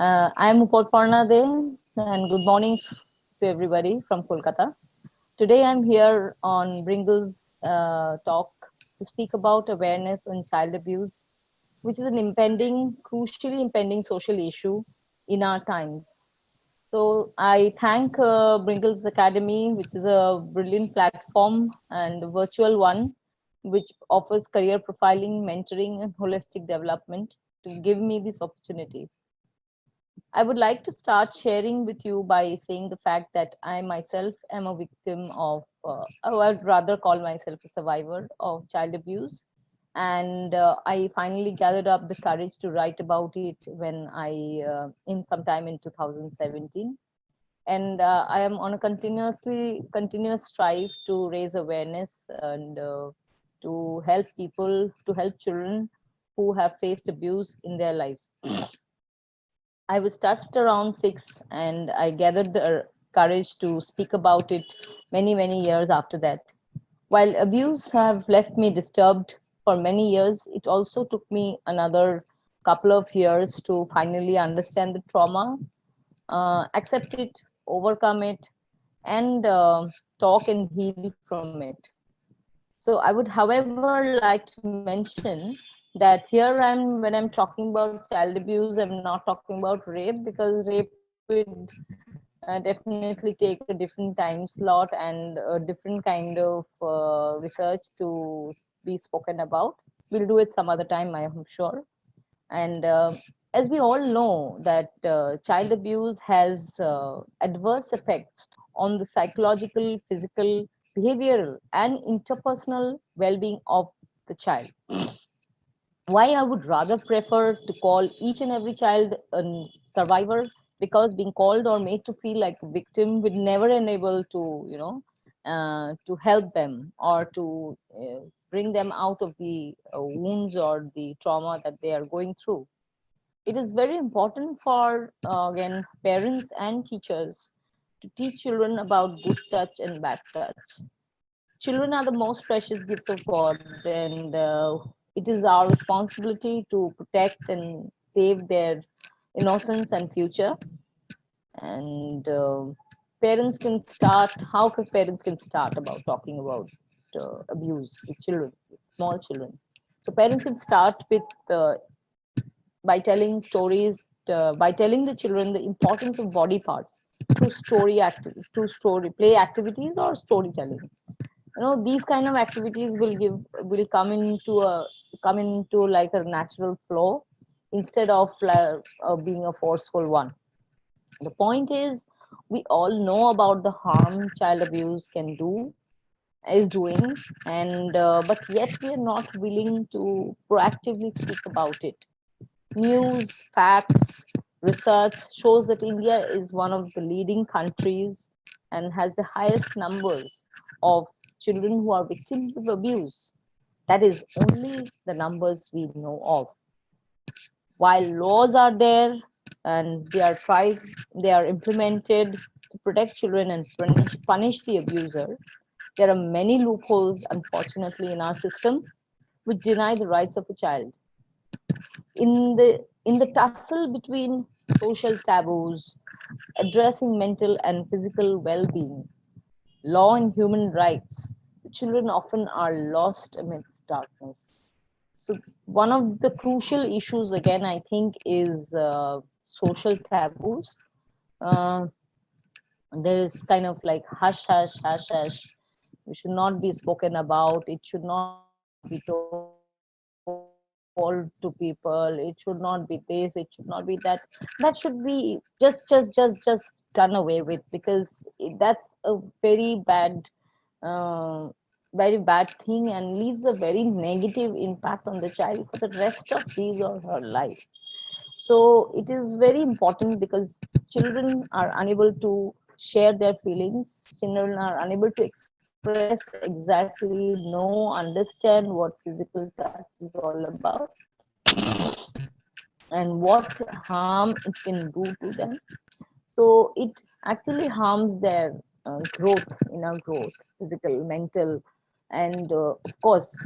I'm Upalparna Dey, and good morning to everybody from Kolkata. Today, I'm here on Bringle's talk to speak about awareness on child abuse, which is an crucially impending social issue in our times. So, I thank Bringle's Academy, which is a brilliant platform and a virtual one, which offers career profiling, mentoring, and holistic development to give me this opportunity. I would like to start sharing with you by saying the fact that I myself am a victim of, or I'd rather call myself a survivor of child abuse. And I finally gathered up the courage to write about it when in sometime in 2017. And I am on a continuous strive to raise awareness and to help people, to help children who have faced abuse in their lives. I was touched around 6, and I gathered the courage to speak about it many years after that. While abuse have left me disturbed for many years, it also took me another couple of years to finally understand the trauma, accept it, overcome it, and talk and heal from it. So I would, however, like to mention that here when I'm talking about child abuse, I'm not talking about rape, because rape would definitely take a different time slot and a different kind of research to be spoken about. We'll do it some other time, I am sure. And as we all know that child abuse has adverse effects on the psychological, physical, behavioral, and interpersonal well-being of the child. Why I would rather prefer to call each and every child a survivor, because being called or made to feel like a victim would never enable to, to help them or to bring them out of the wounds or the trauma that they are going through. It is very important for, again, parents and teachers to teach children about good touch and bad touch. Children are the most precious gifts of God, and it is our responsibility to protect and save their innocence and future. And parents can start. How can parents can start about talking about abuse with children, with small children? So parents can start with by telling stories, by telling the children the importance of body parts through through story play activities or storytelling. These kind of activities will come into like a natural flow instead of being a forceful one. The point is, we all know about the harm child abuse can do is doing, and but yet we are not willing to proactively speak about it. News, facts, research shows that India is one of the leading countries and has the highest numbers of children who are victims of abuse. That is only the numbers we know of. While laws are there and they are implemented to protect children and punish the abuser, there are many loopholes, unfortunately, in our system which deny the rights of a child. In the tussle between social taboos, addressing mental and physical well-being, law and human rights, the children often are lost amidst darkness. So one of the crucial issues, again, I think, is social taboos. Uh, there is kind of like hush, hush, hush, hush. It should not be spoken about. It should not be told to people. It should not be this. It should not be that. That should be just done away with, because that's a uh, very bad thing and leaves a very negative impact on the child for the rest of his or her life. So it is very important, because children are unable to share their feelings. Children are unable to express exactly, know, understand what physical touch is all about, and what harm it can do to them. So it actually harms their growth, inner growth, physical, mental, and of course,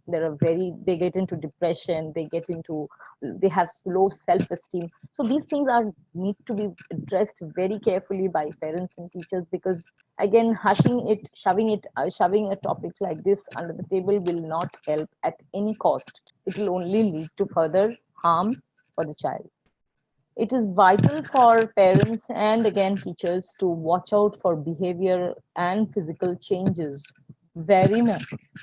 they get into depression, they get into they have low self-esteem. So these things are need to be addressed very carefully by parents and teachers, because again, hushing it, shoving a topic like this under the table will not help at any cost. It will only lead to further harm for the child. It is vital for parents and again teachers to watch out for behavior and physical changes very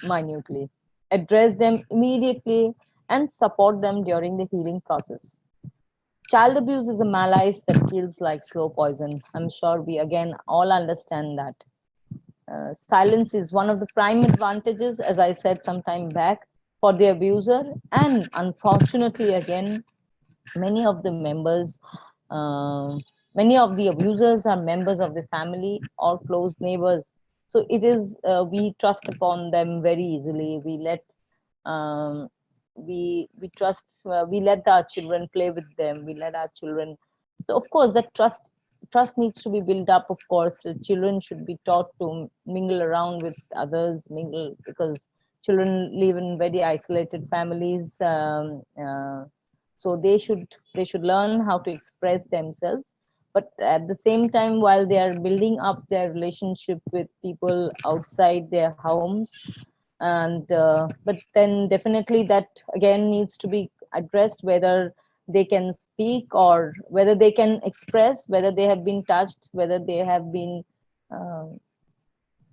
minutely, address them immediately, and support them during the healing process. Child abuse is a malaise that feels like slow poison. I'm sure we again all understand that. Silence is one of the prime advantages, as I said some time back, for the abuser, and unfortunately, again, many of the members uh, many of the abusers are members of the family or close neighbors. So it is we trust upon them very easily. Um, we trust we let our children play with them, we let our children. So of course that trust needs to be built up. Of course the children should be taught to mingle around with others, mingle, because children live in very isolated families. So they should learn how to express themselves, but at the same time, while they are building up their relationship with people outside their homes, and but then definitely that again needs to be addressed, whether they can speak or whether they can express, whether they have been touched, whether they uh,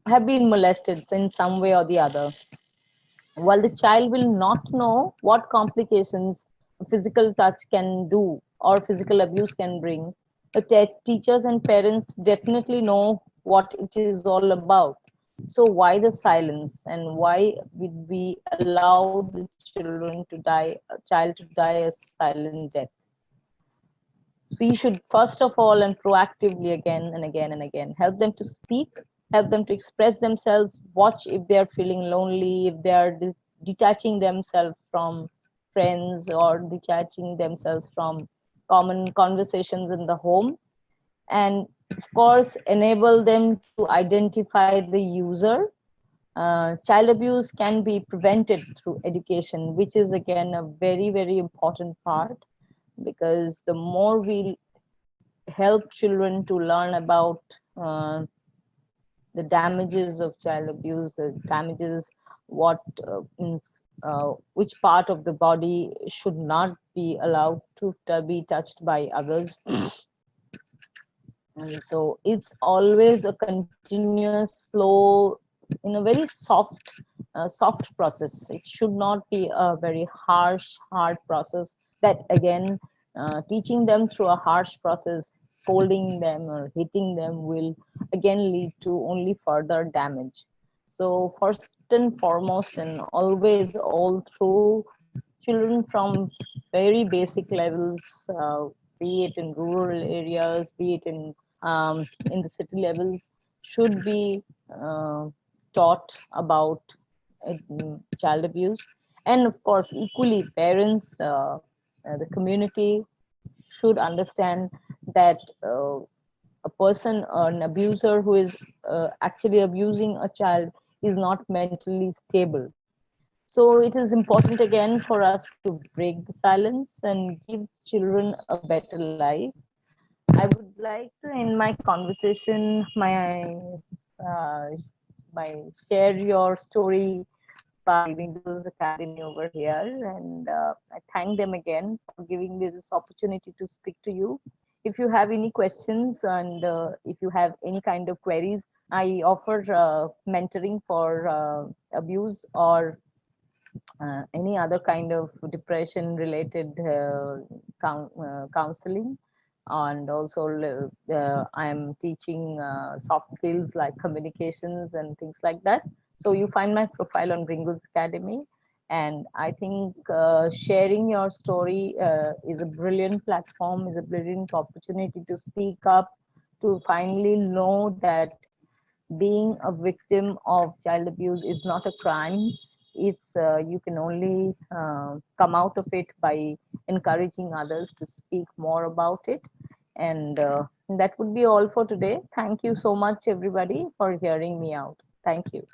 have been molested in some way or the other. While the child will not know what complications physical touch can do or physical abuse can bring, the teachers and parents definitely know what it is all about. So why the silence, and why would we allow the children to die, a child to die a silent death? We should first of all and proactively again and again and again help them to speak, help them to express themselves, watch if they are feeling lonely, if they are detaching themselves from friends or detaching themselves from common conversations in the home, and of course enable them to identify the user. Child abuse can be prevented through education, which is again a very important part, because the more we help children to learn about uh, the damages of child abuse, the damages, what which part of the body should not be allowed to be touched by others. And so it's always a continuous, slow, in a very soft process. It should not be a very harsh, hard process. That again, teaching them through a harsh process, scolding them or hitting them will again lead to only further damage. So first and foremost, and always all through, children from very basic levels, be it in rural areas, be it in the city levels, should be uh, taught about child abuse. And of course, equally, parents, the community should understand that a person, an abuser who is actually abusing a child, is not mentally stable. So it is important again for us to break the silence and give children a better life. I would like to end my conversation, uh, my share your story by Bingle's Academy over here, and I thank them again for giving me this opportunity to speak to you. If you have any questions, and if you have any kind of queries, I offer mentoring for abuse or any other kind of depression related counseling. And also I am teaching soft skills like communications and things like that. So you find my profile on Bringle's Academy. And I think sharing your story is a brilliant platform, is a brilliant opportunity to speak up, to finally know that being a victim of child abuse is not a crime. It's you can only come out of it by encouraging others to speak more about it. And that would be all for today. Thank you so much, everybody, for hearing me out. Thank you.